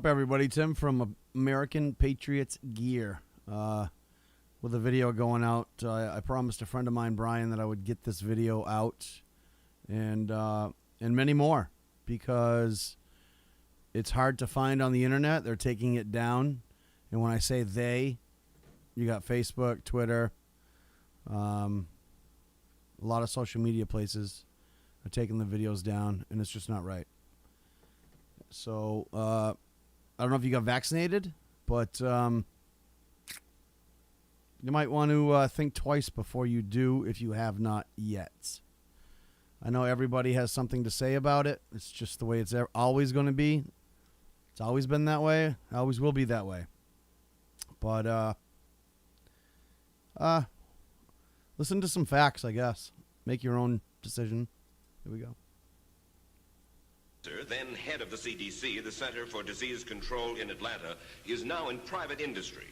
Everybody, Tim from American Patriots Gear with a video going out. I promised a friend of mine, Brian, that I would get this video out and many more because it's hard to find on the internet. They're taking it down, and when I say they, you got Facebook, Twitter, a lot of social media places are taking the videos down, and it's just not right. So I don't know if you got vaccinated, but you might want to think twice before you do if you have not yet. I know everybody has something to say about it. It's just the way it's always going to be. It's always been that way. It always will be that way. But listen to some facts, I guess. Make your own decision. Here we go. Then head of the CDC, the Center for Disease Control in Atlanta, is now in private industry.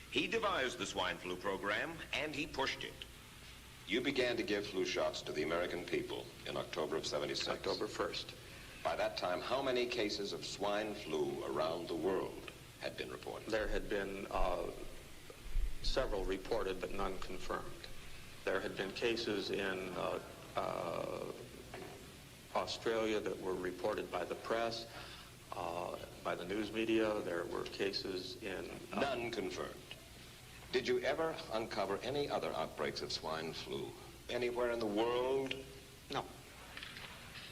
He devised the swine flu program, and he pushed it. You began to give flu shots to the American people in October of '76. October 1st. By that time, how many cases of swine flu around the world had been reported? There had been several reported, but none confirmed. There had been cases in Australia that were reported by the press, by the news media. There were cases in... None confirmed. Did you ever uncover any other outbreaks of swine flu anywhere in the world? No.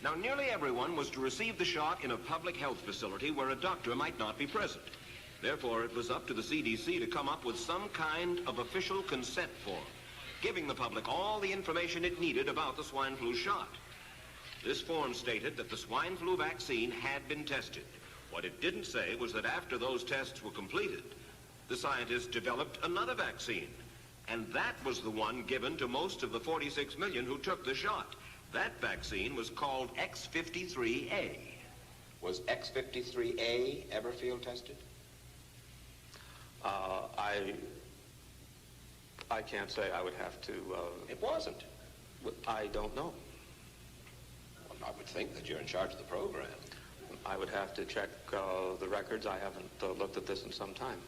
Now, nearly everyone was to receive the shot in a public health facility where a doctor might not be present. Therefore, it was up to the CDC to come up with some kind of official consent form, giving the public all the information it needed about the swine flu shot. This form stated that the swine flu vaccine had been tested. What it didn't say was that after those tests were completed, the scientists developed another vaccine. And that was the one given to most of the 46 million who took the shot. That vaccine was called X53A. Was X53A ever field tested? I can't say. I would have to... It wasn't. I don't know. I would think that you're in charge of the program. I would have to check the records. I haven't looked at this in some time.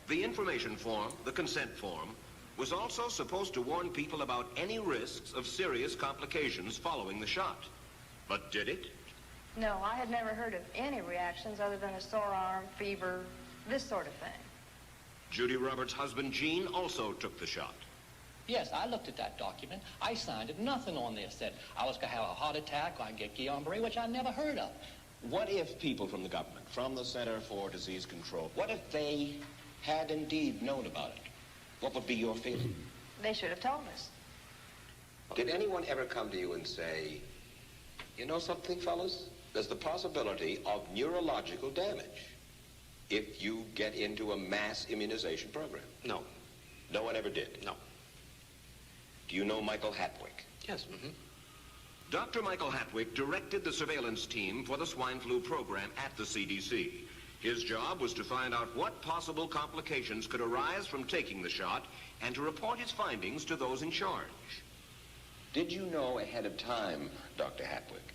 The information form, the consent form, was also supposed to warn people about any risks of serious complications following the shot. But did it? No, I had never heard of any reactions other than a sore arm, fever, this sort of thing. Judy Roberts' husband, Gene, also took the shot. Yes, I looked at that document. I signed it. Nothing on there said I was going to have a heart attack or I'd get Guillain-Barré, which I never heard of. What if people from the government, from the Center for Disease Control, what if they had indeed known about it? What would be your feeling? They should have told us. Did anyone ever come to you and say, you know something, fellas? There's the possibility of neurological damage if you get into a mass immunization program? No. No one ever did? No. Do you know Michael Hatwick? Yes. Mm-hmm. Dr. Michael Hatwick directed the surveillance team for the swine flu program at the CDC. His job was to find out what possible complications could arise from taking the shot and to report his findings to those in charge. Did you know ahead of time, Dr. Hatwick,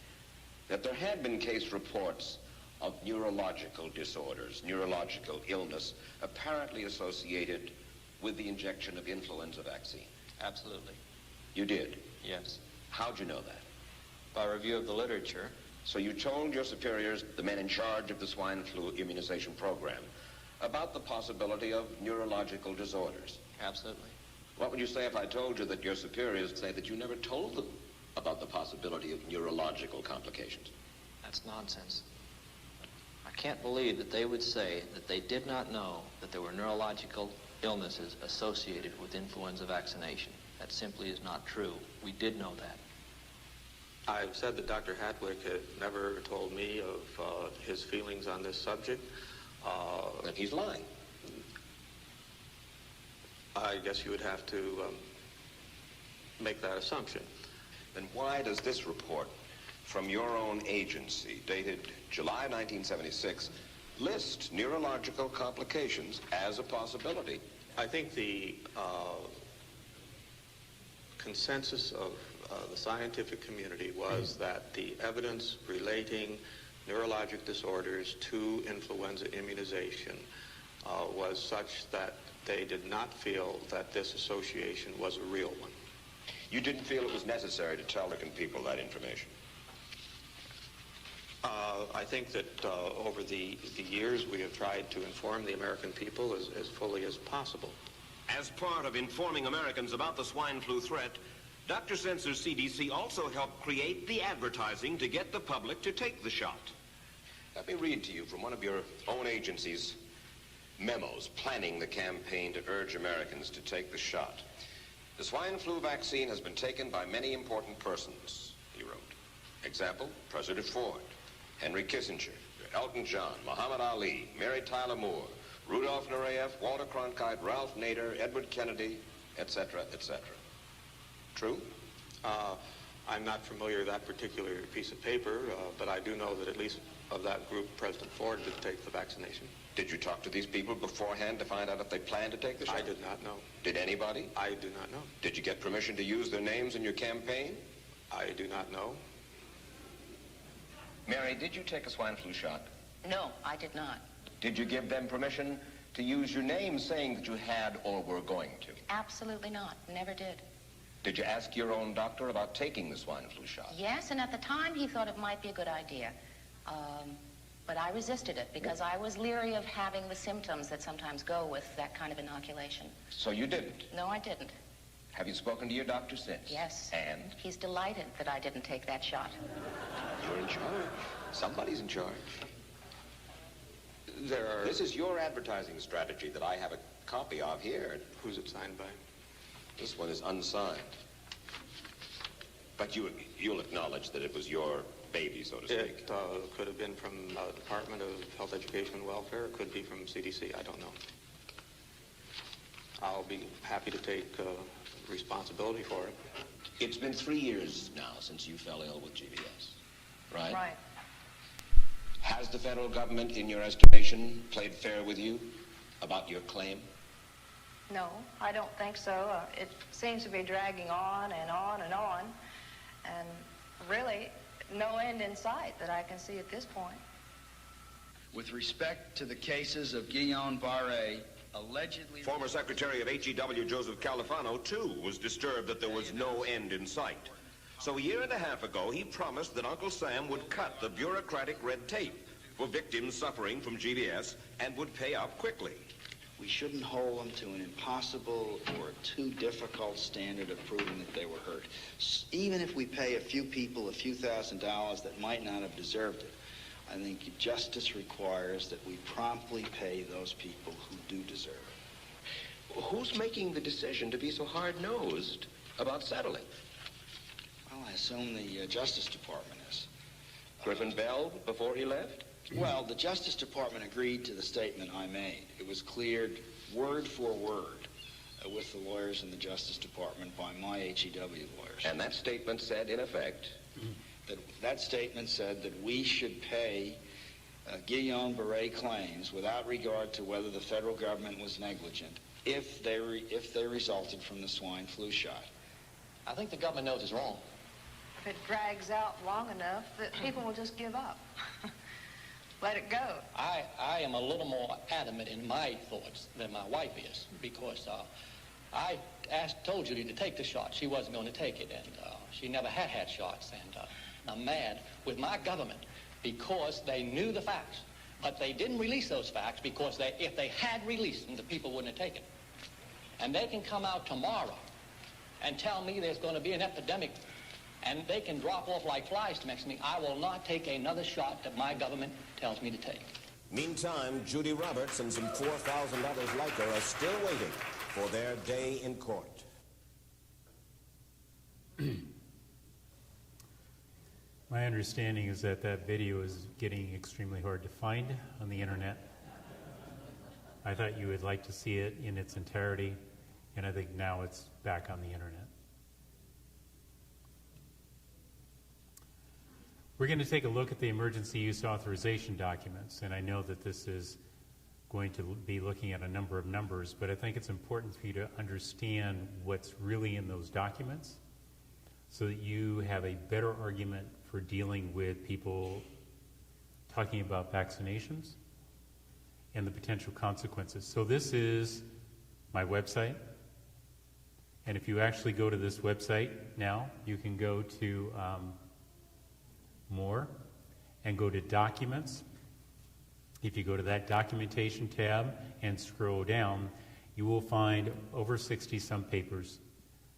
that there had been case reports of neurological disorders, neurological illness, apparently associated with the injection of influenza vaccine? Absolutely. You did? Yes. How'd you know that? By review of the literature. So you told your superiors, the men in charge of the swine flu immunization program, about the possibility of neurological disorders? Absolutely. What would you say if I told you that your superiors say that you never told them about the possibility of neurological complications? That's nonsense. I can't believe that they would say that they did not know that there were neurological illnesses associated with influenza vaccination. That simply is not true. We did know that. I've said that Dr. Hatwick had never told me of his feelings on this subject. Then he's lying. I guess you would have to make that assumption. Then why does this report from your own agency, dated July 1976, list neurological complications as a possibility? I think the consensus of the scientific community was that the evidence relating neurologic disorders to influenza immunization was such that they did not feel that this association was a real one. You didn't feel it was necessary to tell the people that information? I think that over the years we have tried to inform the American people as fully as possible. As part of informing Americans about the swine flu threat, Dr. Sensor's CDC also helped create the advertising to get the public to take the shot. Let me read to you from one of your own agency's memos planning the campaign to urge Americans to take the shot. The swine flu vaccine has been taken by many important persons, he wrote. Example, President Ford, Henry Kissinger, Elton John, Muhammad Ali, Mary Tyler Moore, Rudolph Nureyev, Walter Cronkite, Ralph Nader, Edward Kennedy, etc., etc. True? I'm not familiar with that particular piece of paper, but I do know that at least of that group, President Ford did take the vaccination. Did you talk to these people beforehand to find out if they planned to take the shot? I did not know. Did anybody? I do not know. Did you get permission to use their names in your campaign? I do not know. Mary, did you take a swine flu shot? No, I did not. Did you give them permission to use your name saying that you had or were going to? Absolutely not. Never did. Did you ask your own doctor about taking the swine flu shot? Yes, and at the time he thought it might be a good idea. But I resisted it because I was leery of having the symptoms that sometimes go with that kind of inoculation. So you didn't? No, I didn't. Have you spoken to your doctor since? Yes. And? He's delighted that I didn't take that shot. You're in charge. Somebody's in charge. This is your advertising strategy that I have a copy of here. Who's it signed by? This one is unsigned. But you'll acknowledge that it was your baby, so to speak. It could have been from the Department of Health, Education, and Welfare. It could be from CDC. I don't know. I'll be happy to take responsibility for it. It's been 3 years now since you fell ill with GBS, right? Right. Has the federal government, in your estimation, played fair with you about your claim? No, I don't think so. It seems to be dragging on and on and on. And really, no end in sight that I can see at this point. With respect to the cases of Guillain-Barré, allegedly... Former Secretary of HEW Joseph Califano, too, was disturbed that there was no end in sight. So a year and a half ago, he promised that Uncle Sam would cut the bureaucratic red tape for victims suffering from GBS and would pay up quickly. We shouldn't hold them to an impossible or too difficult standard of proving that they were hurt. Even if we pay a few people a few $1,000s that might not have deserved it, I think justice requires that we promptly pay those people who do deserve it. Who's making the decision to be so hard-nosed about settling? Well, I assume the Justice Department is. Griffin Bell before he left? Well, the Justice Department agreed to the statement I made. It was cleared word for word with the lawyers in the Justice Department by my HEW lawyers. And that statement said, in effect... That statement said that we should pay Guillain-Barré claims without regard to whether the federal government was negligent if they resulted from the swine flu shot. I think the government knows it's wrong. If it drags out long enough, that people will just give up. Let it go. I am a little more adamant in my thoughts than my wife is because I told Judy to take the shot. She wasn't going to take it, and she never had shots. And I'm mad with my government because they knew the facts, but they didn't release those facts because if they had released them, the people wouldn't have taken. And they can come out tomorrow and tell me there's going to be an epidemic, and they can drop off like flies to next to me. I will not take another shot that my government tells me to take. Meantime, Judy Roberts and some 4,000 others like her are still waiting for their day in court. My understanding is that video is getting extremely hard to find on the internet. I thought you would like to see it in its entirety, and I think now it's back on the internet. We're going to take a look at the emergency use authorization documents, and I know that this is going to be looking at a number of numbers, but I think it's important for you to understand what's really in those documents so that you have a better argument for dealing with people talking about vaccinations and the potential consequences. So this is my website. And if you actually go to this website now, you can go to More and go to Documents. If you go to that Documentation tab and scroll down, you will find over 60-some papers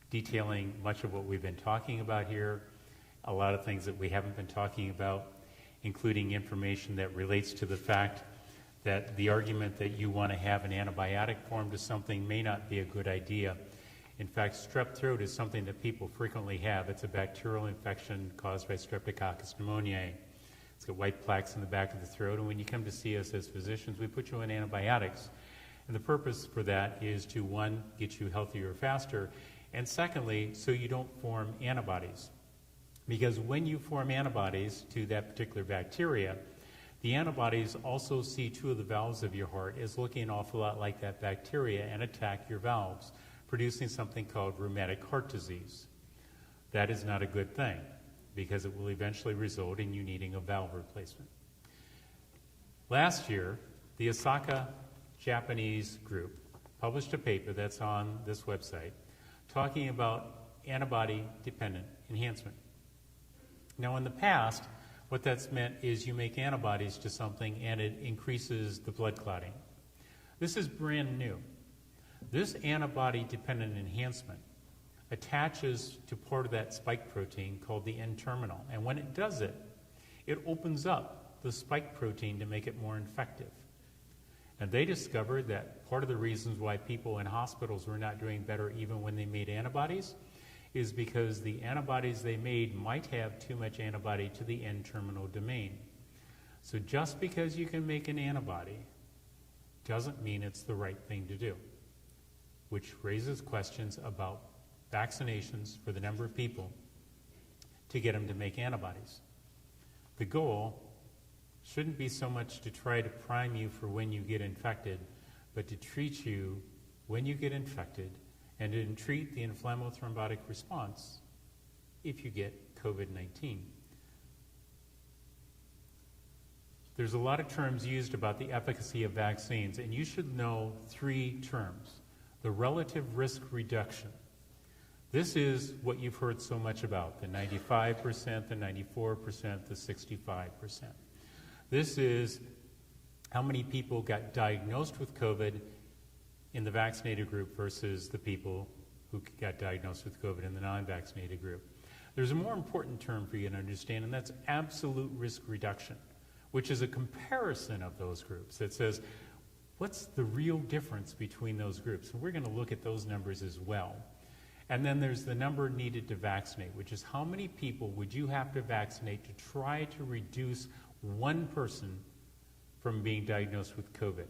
detailing much of what we've been talking about here, a lot of things that we haven't been talking about, including information that relates to the fact that the argument that you want to have an antibiotic form to something may not be a good idea. In fact, strep throat is something that people frequently have. It's a bacterial infection caused by Streptococcus pneumoniae. It's got white plaques in the back of the throat, and when you come to see us as physicians, we put you on antibiotics. And the purpose for that is to, one, get you healthier faster, and secondly, so you don't form antibodies. Because when you form antibodies to that particular bacteria, the antibodies also see two of the valves of your heart as looking an awful lot like that bacteria and attack your valves, producing something called rheumatic heart disease. That is not a good thing, because it will eventually result in you needing a valve replacement. Last year, the Osaka Japanese group published a paper that's on this website talking about antibody-dependent enhancement. Now, in the past, what that's meant is you make antibodies to something and it increases the blood clotting. This is brand new. This antibody-dependent enhancement attaches to part of that spike protein called the N-terminal. And when it does it, it opens up the spike protein to make it more infective. And they discovered that part of the reasons why people in hospitals were not doing better even when they made antibodies is because the antibodies they made might have too much antibody to the N-terminal domain. So just because you can make an antibody doesn't mean it's the right thing to do, which raises questions about vaccinations for the number of people to get them to make antibodies. The goal shouldn't be so much to try to prime you for when you get infected, but to treat you when you get infected and to treat the inflammothrombotic response if you get COVID-19. There's a lot of terms used about the efficacy of vaccines, and you should know three terms. The relative risk reduction. This is what you've heard so much about, the 95%, the 94%, the 65%. This is how many people got diagnosed with COVID in the vaccinated group versus the people who got diagnosed with COVID in the non-vaccinated group. There's a more important term for you to understand, and that's absolute risk reduction, which is a comparison of those groups that says, what's the real difference between those groups? And we're going to look at those numbers as well. And then there's the number needed to vaccinate, which is how many people would you have to vaccinate to try to reduce one person from being diagnosed with COVID.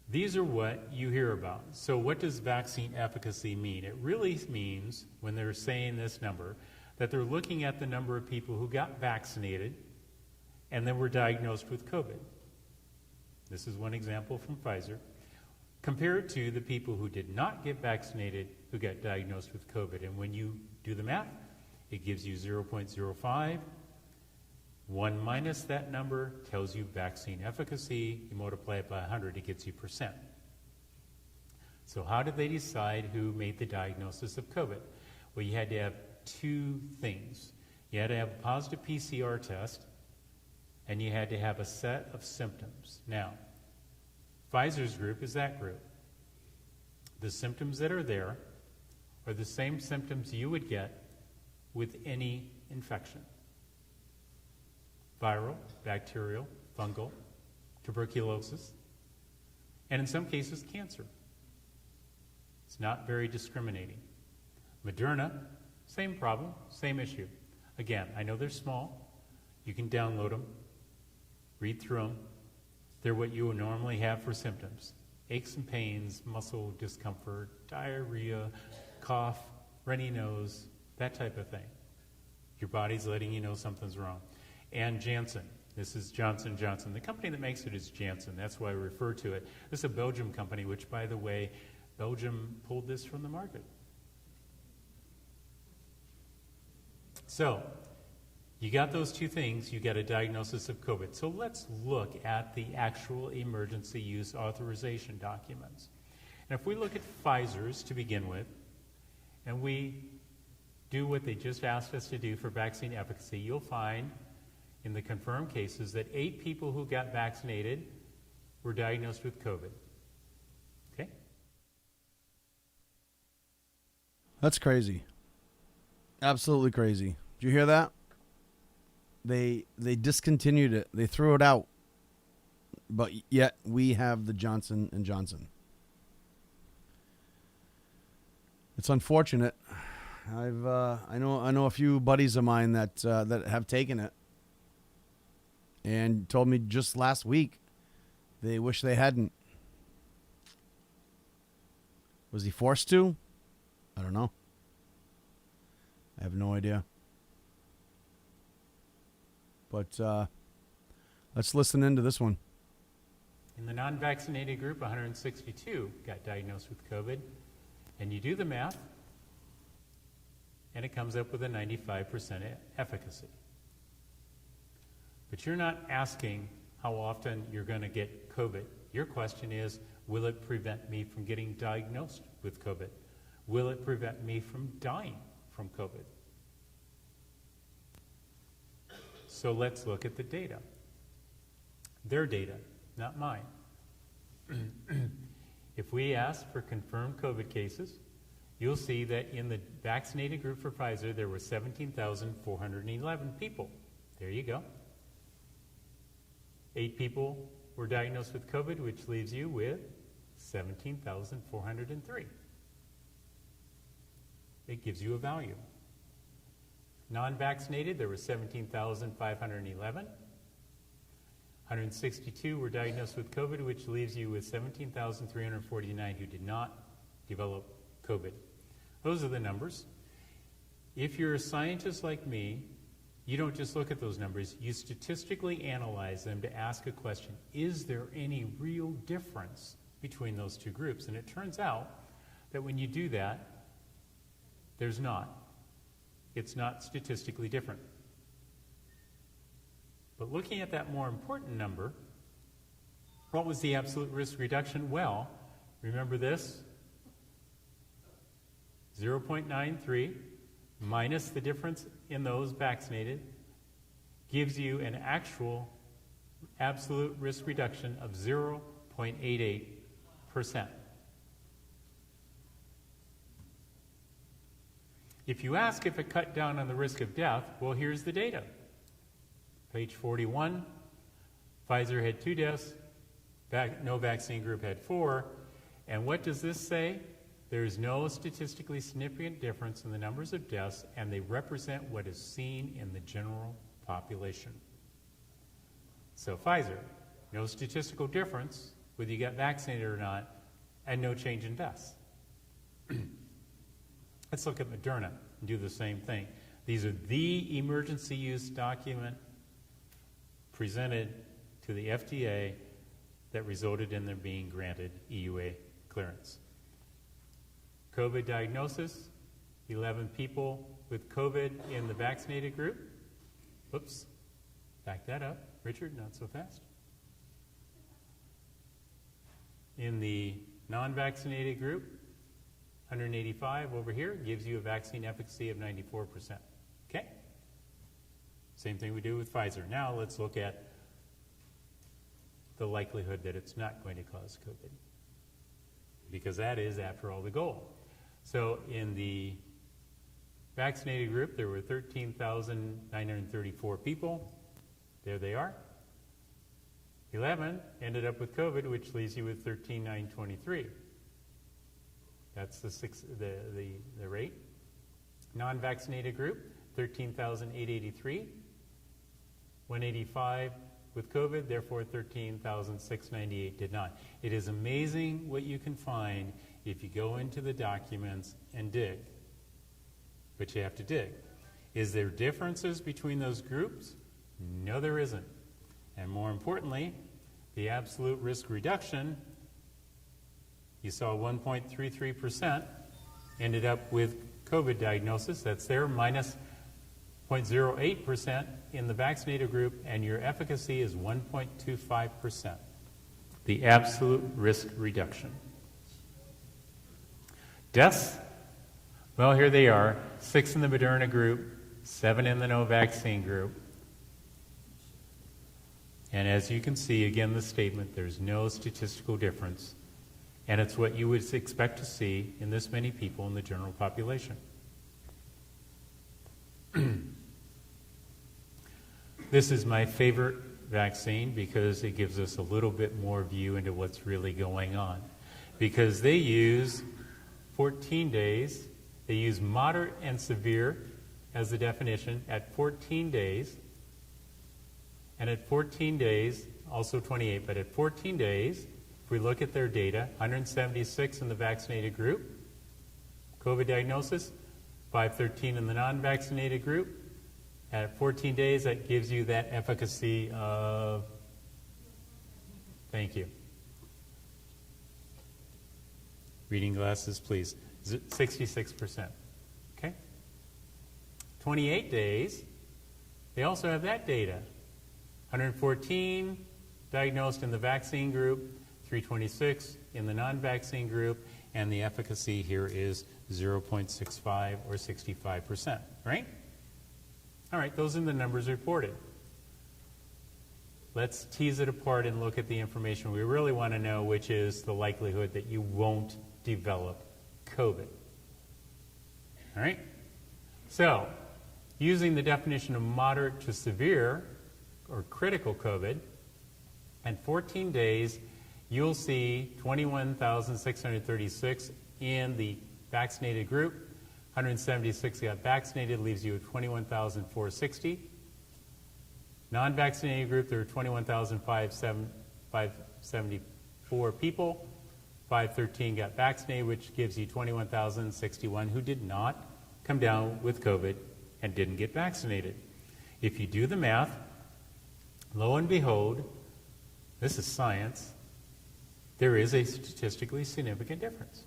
These are what you hear about. So what does vaccine efficacy mean? It really means, when they're saying this number, that they're looking at the number of people who got vaccinated and then were diagnosed with COVID. This is one example from Pfizer. Compared to the people who did not get vaccinated who got diagnosed with COVID. And when you do the math, it gives you 0.05. 1 minus that number tells you vaccine efficacy. You multiply it by 100, it gets you %. So how did they decide who made the diagnosis of COVID? Well, you had to have two things. You had to have a positive PCR test, and you had to have a set of symptoms. Now, Pfizer's group is that group. The symptoms that are there are the same symptoms you would get with any infection. Viral, bacterial, fungal, tuberculosis, and in some cases, cancer. It's not very discriminating. Moderna, same problem, same issue. Again, I know they're small. You can download them, read through them. They're what you would normally have for symptoms. Aches and pains, muscle discomfort, diarrhea, cough, runny nose, that type of thing. Your body's letting you know something's wrong. And Janssen. This is Johnson & Johnson. The company that makes it is Janssen. That's why I refer to it. This is a Belgium company, which, by the way, Belgium pulled this from the market. So, You got those two things, you get a diagnosis of COVID. So let's look at the actual emergency use authorization documents. And if we look at Pfizer's to begin with, and we do what they just asked us to do for vaccine efficacy, you'll find in the confirmed cases that 8 people who got vaccinated were diagnosed with COVID. Okay? That's crazy. Absolutely crazy. Did you hear that? They discontinued it. They threw it out. But yet we have the Johnson & Johnson. It's unfortunate. I know a few buddies of mine that have taken it and told me just last week they wish they hadn't. Was he forced to? I don't know. I have no idea. But let's listen into this one. In the non-vaccinated group, 162 got diagnosed with COVID. And you do the math, and it comes up with a 95% efficacy. But you're not asking how often you're going to get COVID. Your question is, will it prevent me from getting diagnosed with COVID? Will it prevent me from dying from COVID? So let's look at the data. Their data, not mine. If we ask for confirmed COVID cases, you'll see that in the vaccinated group for Pfizer, there were 17,411 people. There you go. 8 people were diagnosed with COVID, which leaves you with 17,403. It gives you a value. Non-vaccinated, there were 17,511. 162 were diagnosed with COVID, which leaves you with 17,349 who did not develop COVID. Those are the numbers. If you're a scientist like me, you don't just look at those numbers, you statistically analyze them to ask a question, is there any real difference between those two groups? And it turns out that when you do that, there's not. It's not statistically different. But looking at that more important number, what was the absolute risk reduction? Well, remember this? 0.93 minus the difference in those vaccinated gives you an actual absolute risk reduction of 0.88%. If you ask if it cut down on the risk of death, well, here's the data. Page 41, Pfizer had 2 deaths, no vaccine group had 4. And what does this say? There is no statistically significant difference in the numbers of deaths, and they represent what is seen in the general population. So Pfizer, no statistical difference whether you got vaccinated or not, and no change in deaths. Let's look at Moderna and do the same thing. These are the emergency use document presented to the FDA that resulted in them being granted EUA clearance. COVID diagnosis, 11 people with COVID in the vaccinated group. Whoops, back that up. Richard, not so fast. In the non-vaccinated group, 185 over here gives you a vaccine efficacy of 94%. Okay? Same thing we do with Pfizer. Now let's look at the likelihood that it's not going to cause COVID, because that is, after all, the goal. So in the vaccinated group, there were 13,934 people. There they are. 11 ended up with COVID, which leaves you with 13,923. That's the rate. Non-vaccinated group, 13,883. 185 with COVID, therefore 13,698 did not. It is amazing what you can find if you go into the documents and dig. But you have to dig. Is there differences between those groups? No, there isn't. And more importantly, the absolute risk reduction, you saw 1.33% ended up with COVID diagnosis. That's there, minus 0.08% in the vaccinated group, and your efficacy is 1.25%. The absolute risk reduction. Deaths? Well, here they are. 6 in the Moderna group, 7 in the no vaccine group. And as you can see, again, the statement, there's no statistical difference. And it's what you would expect to see in this many people in the general population. This is my favorite vaccine because it gives us a little bit more view into what's really going on. Because they use 14 days, they use moderate and severe as the definition at 14 days, and at 14 days, also 28, but at 14 days, if we look at their data, 176 in the vaccinated group, COVID diagnosis, 513 in the non-vaccinated group. At 14 days, that gives you that efficacy of, thank you. Reading glasses, please. 66%. Okay? 28 days, they also have that data. 114 diagnosed in the vaccine group, 326 in the non-vaccine group, and the efficacy here is 0.65 or 65%, right? All right, those are the numbers reported. Let's tease it apart and look at the information we really want to know, which is the likelihood that you won't develop COVID. All right? So, using the definition of moderate to severe or critical COVID, at 14 days, you'll see 21,636 in the vaccinated group. 176 got vaccinated, leaves you at 21,460. Non-vaccinated group, there are 21,574 people. 513 got vaccinated, which gives you 21,061 who did not come down with COVID and didn't get vaccinated. If you do the math, lo and behold, this is science, there is a statistically significant difference,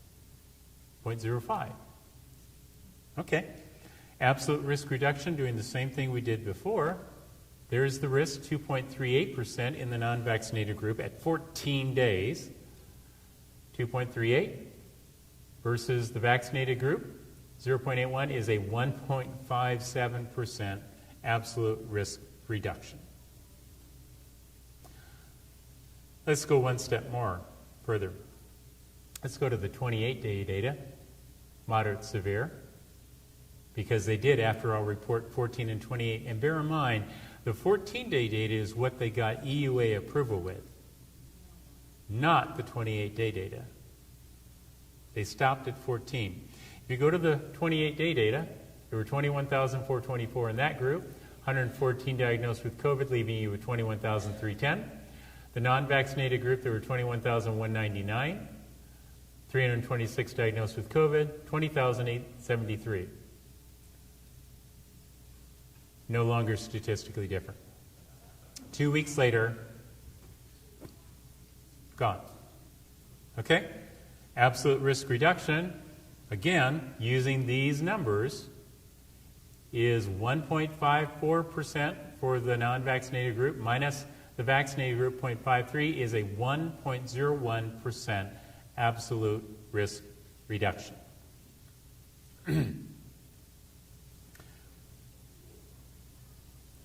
0.05. Okay. Absolute risk reduction, doing the same thing we did before. There's the risk, 2.38% in the non-vaccinated group at 14 days. 2.38 versus the vaccinated group, 0.81 is a 1.57% absolute risk reduction. Let's go one step more further. Let's go to the 28-day data, moderate severe, because they did, after all, report 14 and 28. And bear in mind, the 14-day data is what they got EUA approval with, not the 28-day data. They stopped at 14. If you go to the 28-day data, there were 21,424 in that group, 114 diagnosed with COVID, leaving you with 21,310. The non-vaccinated group, there were 21,199, 326 diagnosed with COVID, 20,873. No longer statistically different. 2 weeks later, gone. Okay? Absolute risk reduction, again, using these numbers, is 1.54% for the non-vaccinated group minus the vaccinated group, 0.53, is a 1.01% absolute risk reduction.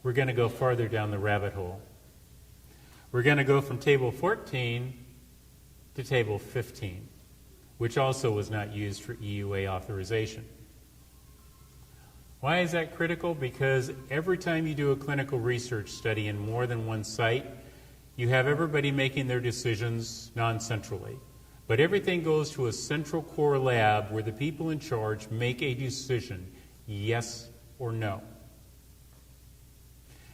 We're going to go farther down the rabbit hole. We're going to go from table 14 to table 15, which also was not used for EUA authorization. Why is that critical? Because every time you do a clinical research study in more than one site, you have everybody making their decisions non-centrally. But everything goes to a central core lab where the people in charge make a decision, yes or no.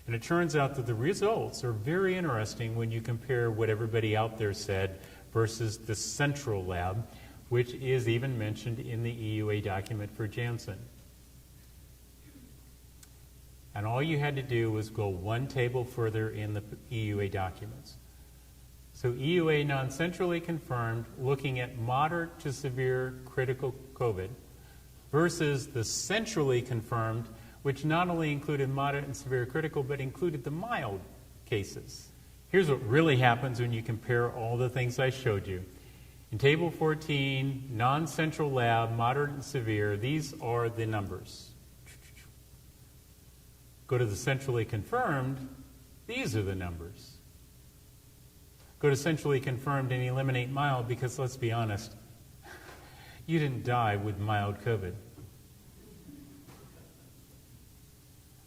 And it turns out that the results are very interesting when you compare what everybody out there said versus the central lab, which is even mentioned in the EUA document for Janssen. And all you had to do was go one table further in the EUA documents. So EUA non-centrally confirmed, looking at moderate to severe critical COVID, versus the centrally confirmed, which not only included moderate and severe critical, but included the mild cases. Here's what really happens when you compare all the things I showed you. In Table 14, non-central lab, moderate and severe, these are the numbers. Go to the centrally confirmed, these are the numbers. Go to centrally confirmed and eliminate mild, because let's be honest, you didn't die with mild COVID.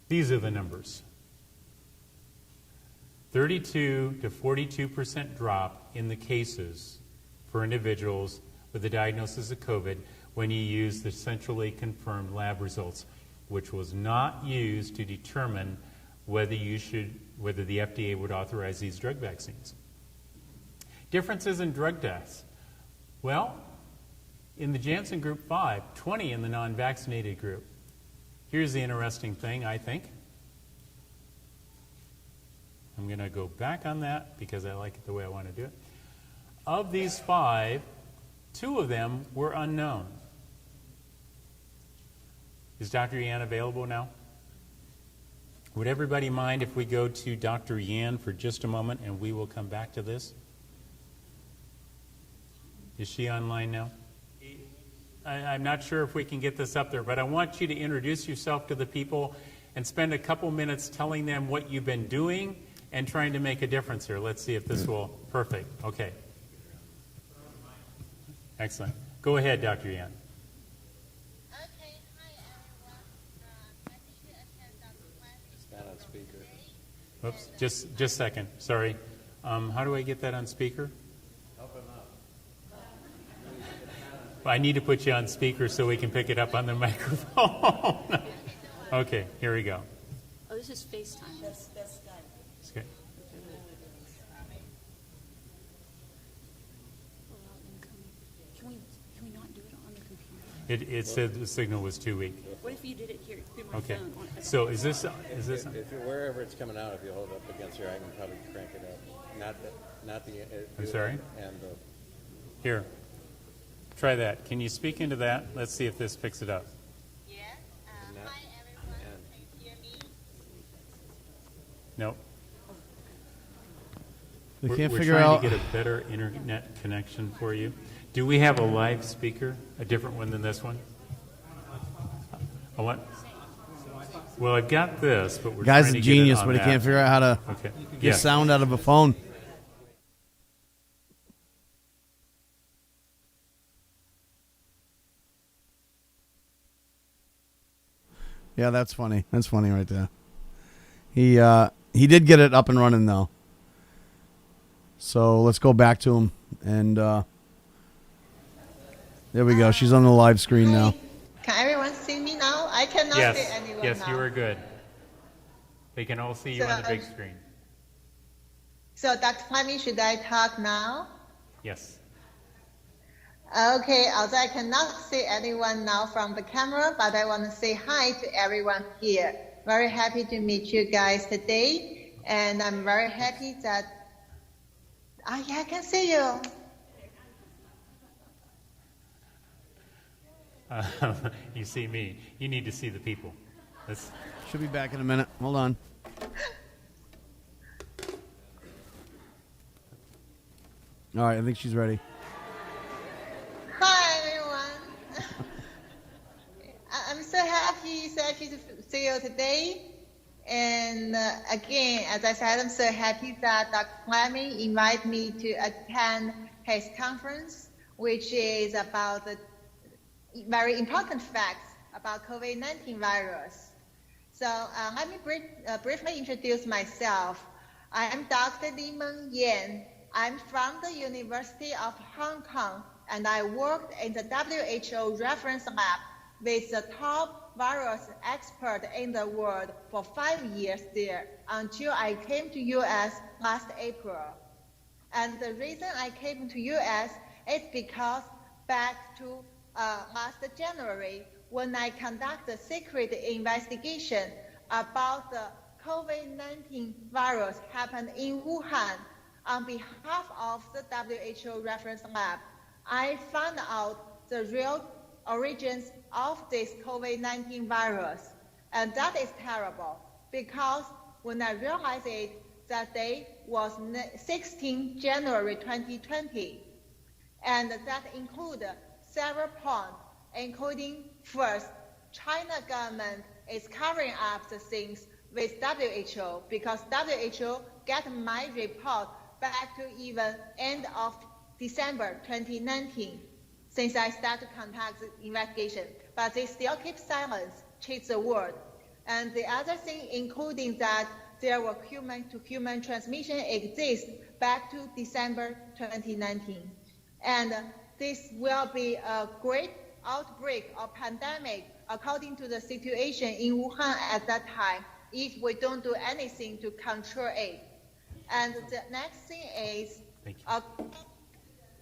These are the numbers. 32 to 42% drop in the cases for individuals with a diagnosis of COVID when you use the centrally confirmed lab results, which was not used to determine whether the FDA would authorize these drug vaccines. Differences in drug deaths. Well, in the Janssen group 5, 20 in the non-vaccinated group. Here's the interesting thing, I think. I'm going to go back on that because I like it the way I want to do it. Of these 5, 2 of them were unknown. Is Dr. Yan available now? Would everybody mind if we go to Dr. Yan for just a moment and we will come back to this? Is she online now? I'm not sure if we can get this up there, but I want you to introduce yourself to the people and spend a couple minutes telling them what you've been doing and trying to make a difference here. Let's see if this will. Perfect. Okay. Excellent. Go ahead, Dr. Yan. Okay. Hi, everyone. I think you attend Dr. Fleming's It's not on speaker. Oops. Just a second. Sorry. How do I get that on speaker? I need to put you on speaker so we can pick it up on the microphone. Okay, here we go. Oh, this is FaceTime. That's Skype. Okay. Can we not do it on the computer? It said the signal was too weak. What if you did it here through my Okay. phone? So is this? If you're, wherever it's coming out, if you hold it up against here, I can probably crank it up. Not the. I'm sorry? And the. Here. Try that. Can you speak into that? Let's see if this picks it up. Yes. Hi, everyone. Can you hear me? Nope. They We're can't we're figure trying out. to get a better internet connection for you. Do we have a live speaker, a different one than this one? A what? Well, I've got this, but we're Guy's trying a to get it genius, on but he that. can't figure out how to Okay. get Yes. sound out of a phone. Yeah, that's funny. That's funny right there. He did get it up and running though. So let's go back to him and there we go. She's on the live screen now. Can everyone see me now? I cannot Yes. see anyone Yes, now. you are good. They can all see you So, on the big screen. So, Dr. Fleming, should I talk now? Yes. Okay, although I cannot see anyone now from the camera, but I want to say hi to everyone here. Very happy to meet you guys today, and I'm very happy that yeah, I can see you. You see me. You need to see the people. Should be back in a minute. Hold on. All right, I think she's ready. Hi, everyone. I'm so happy to see you today. And again, as I said, I'm so happy that Dr. Fleming invited me to attend his conference, which is about the very important facts about COVID-19 virus. So let me briefly introduce myself. I am Dr. Li-Meng Yan. I'm from the University of Hong Kong, and I worked in the WHO reference lab with the top virus expert in the world for 5 years there until I came to US last April. And the reason I came to US is because back to last January, when I conducted a secret investigation about the COVID-19 virus happened in Wuhan on behalf of the WHO reference lab, I found out the real origins of this COVID-19 virus. And that is terrible, because when I realized it, that day was 16 January 2020. And that included several points, including first, China government is covering up the things with WHO, because WHO got my report back to even end of December 2019, since I started to conduct the investigation. But they still keep silence, change the word. And the other thing, including that there were human-to-human transmission exist back to December 2019. And this will be a great outbreak or pandemic according to the situation in Wuhan at that time, if we don't do anything to control it. And the next thing is a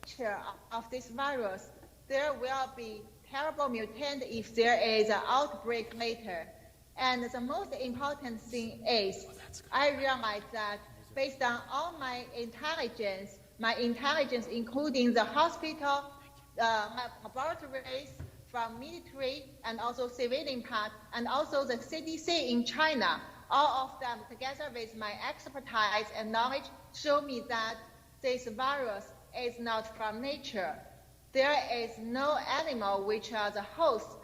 picture of this virus. There will be terrible mutant if there is an outbreak later. And the most important thing is, I realized that based on all my intelligence including the hospital, laboratories, from military and also civilian part, and also the CDC in China, all of them together with my expertise and knowledge show me that this virus is not from nature. There is no animal which are the host,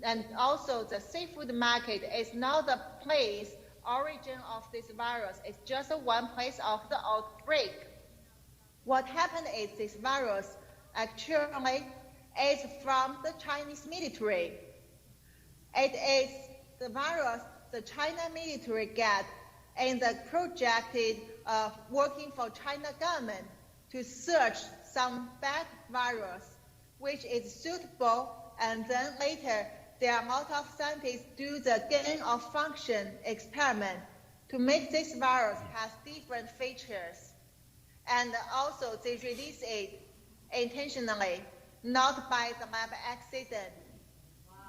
and also the seafood market is not the place origin of this virus. It's just one place of the outbreak. What happened is this virus actually is from the Chinese military. It is the virus the China military get in the projected working for China government to search some bad virus which is suitable, and then later there are a lot of scientists do the gain of function experiment to make this virus has different features. And also they release it intentionally, not by the lab accident,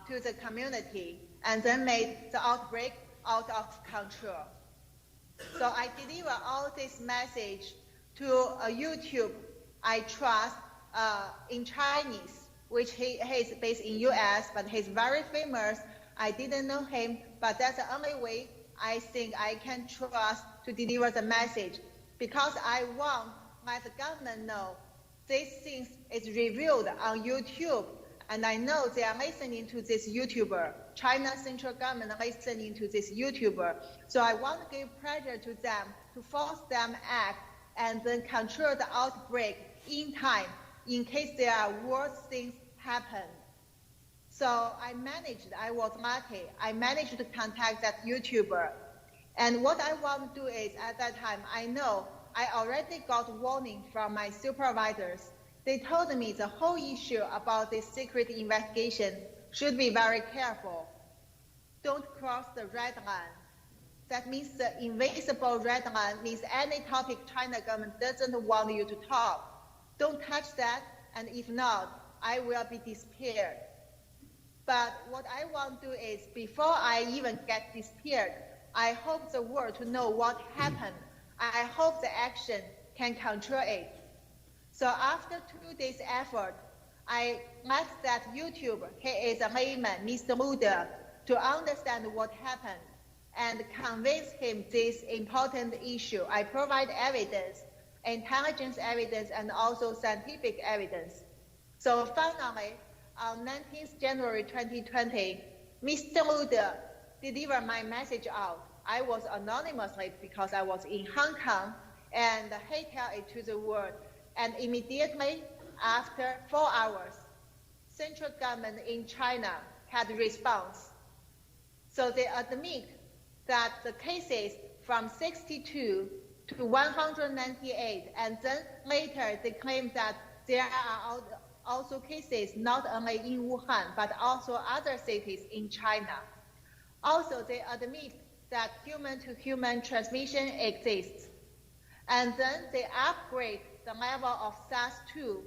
to the community, and then made the outbreak out of control. So I deliver all this message to a YouTube I trust in Chinese, which he is based in US, but he's very famous. I didn't know him, but that's the only way I think I can trust to deliver the message, because I want to let the government know these things is revealed on YouTube, and I know they are listening to this YouTuber. China central government listening to this YouTuber. So I want to give pressure to them to force them act and then control the outbreak in time in case there are worse things happen. So I was lucky. I managed to contact that YouTuber. And what I want to do is, at that time, I know I already got warning from my supervisors. They told me the whole issue about this secret investigation should be very careful. Don't cross the red line. That means the invisible red line means any topic China government doesn't want you to talk. Don't touch that, and if not, I will be disappeared. But what I want to do is, before I even get disappeared, I hope the world to know what happened. I hope the action can control it. So after 2 days effort, I let that YouTuber, he is a layman, Mr. Luder, to understand what happened and convince him this important issue. I provide evidence, intelligence evidence, and also scientific evidence. So finally, on 19th January 2020, Mr. Luder delivered my message out. I was anonymously because I was in Hong Kong, and he told it to the world. And immediately after 4 hours, central government in China had a response. So they admit that the cases from 62 to 198, and then later they claim that there are also cases not only in Wuhan, but also other cities in China. Also, they admit that human-to-human transmission exists. And then they upgrade the level of SARS-2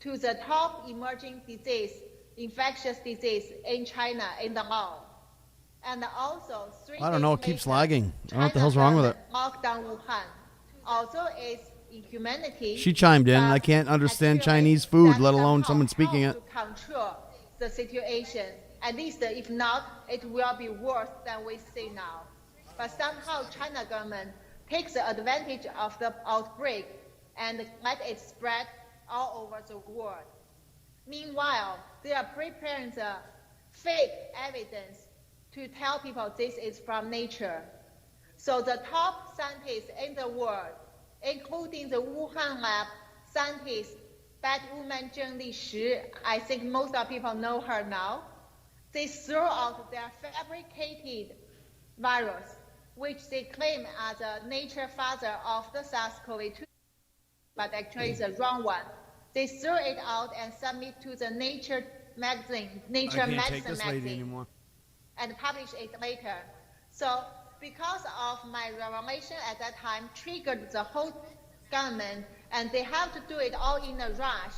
to the top emerging disease, infectious disease in China in the law. And also, 3 I don't know, it days keeps later, lagging. I don't know what the China hell's wrong with it. Lockdown Wuhan. Also, it's inhumanity. She chimed in. I can't understand Chinese food, let alone someone speaking it. To control the situation. At least if not, it will be worse than we see now. But somehow China government takes advantage of the outbreak and let it spread all over the world. Meanwhile, they are preparing the fake evidence to tell people this is from nature. So the top scientists in the world, including the Wuhan lab scientist, bad woman Zheng Lishi, I think most of people know her now, they throw out their fabricated virus, which they claim as a nature father of the SARS-CoV-2, but actually it's the wrong one. They throw it out and submit to the Nature magazine, Nature I can't Medicine take this magazine, lady anymore. and publish it later. So because of my revelation at that time triggered the whole government, and they have to do it all in a rush.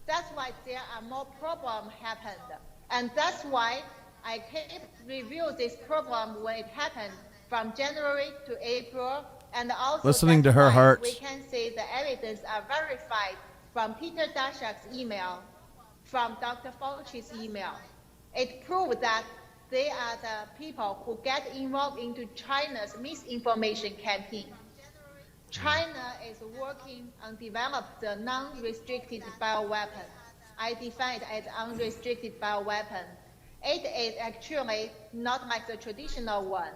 That's why there are more problems happened. And that's why I keep review this problem when it happened from January to April. And also Listening to that's her why hurts. we can say the evidence are verified from Peter Daszak's email, from Dr. Fauci's email. It proved that they are the people who get involved into China's misinformation campaign. China is working on develop the non-restricted bioweapon. I define it as unrestricted bioweapon. It is actually not like the traditional one.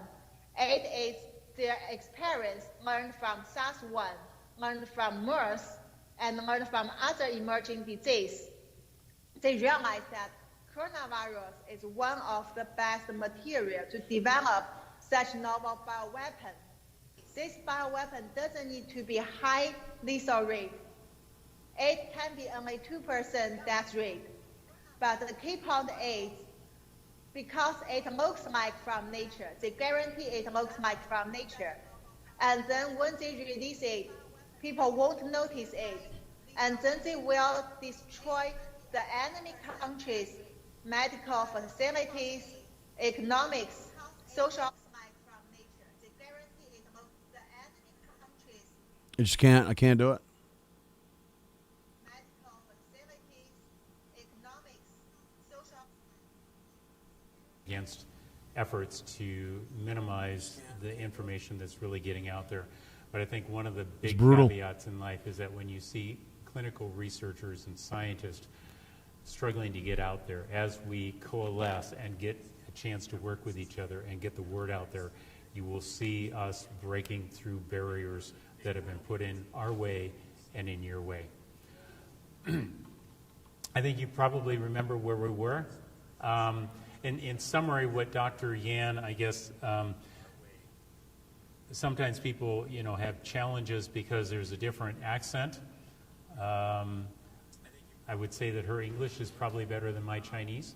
It is their experience learned from SARS-1, learned from MERS, and learned from other emerging disease. They realize that coronavirus is one of the best material to develop such novel bioweapon. This bioweapon doesn't need to be high lethal rate. It can be only 2% death rate. But the key point is, because it looks like from nature, they guarantee it looks like from nature. And then when they release it, people won't notice it. And then they will destroy the enemy countries' medical facilities, economics, social. I just can't. I can't do it. Against efforts to minimize the information that's really getting out there. But I think one of the big caveats in life is that when you see clinical researchers and scientists struggling to get out there, as we coalesce and get a chance to work with each other and get the word out there, you will see us breaking through barriers that have been put in our way and in your way. I think you probably remember where we were. In summary, what Dr. Yan, I guess, sometimes people, have challenges because there's a different accent. I would say that her English is probably better than my Chinese.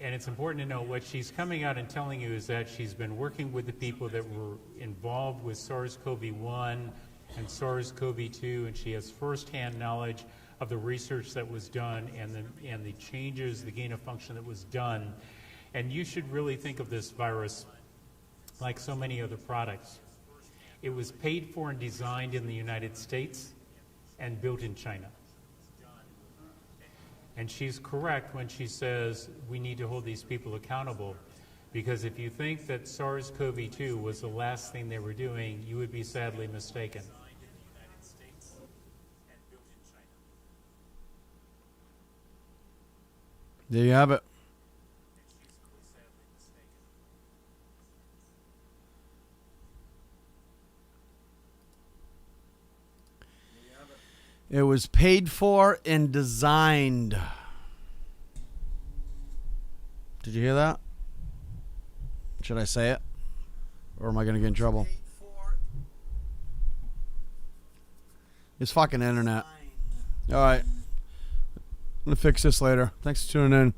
And it's important to know what she's coming out and telling you is that she's been working with the people that were involved with SARS-CoV-1 and SARS-CoV-2, and she has firsthand knowledge of the research that was done and the changes, the gain of function that was done. And you should really think of this virus like so many other products. It was paid for and designed in the United States and built in China. And she's correct when she says we need to hold these people accountable, because if you think that SARS-CoV-2 was the last thing they were doing, you would be sadly mistaken. There you have it. It was paid for and designed. Did you hear that? Should I say it? Or am I going to get in trouble? It's fucking internet. All right. I'm going to fix this later. Thanks for tuning in.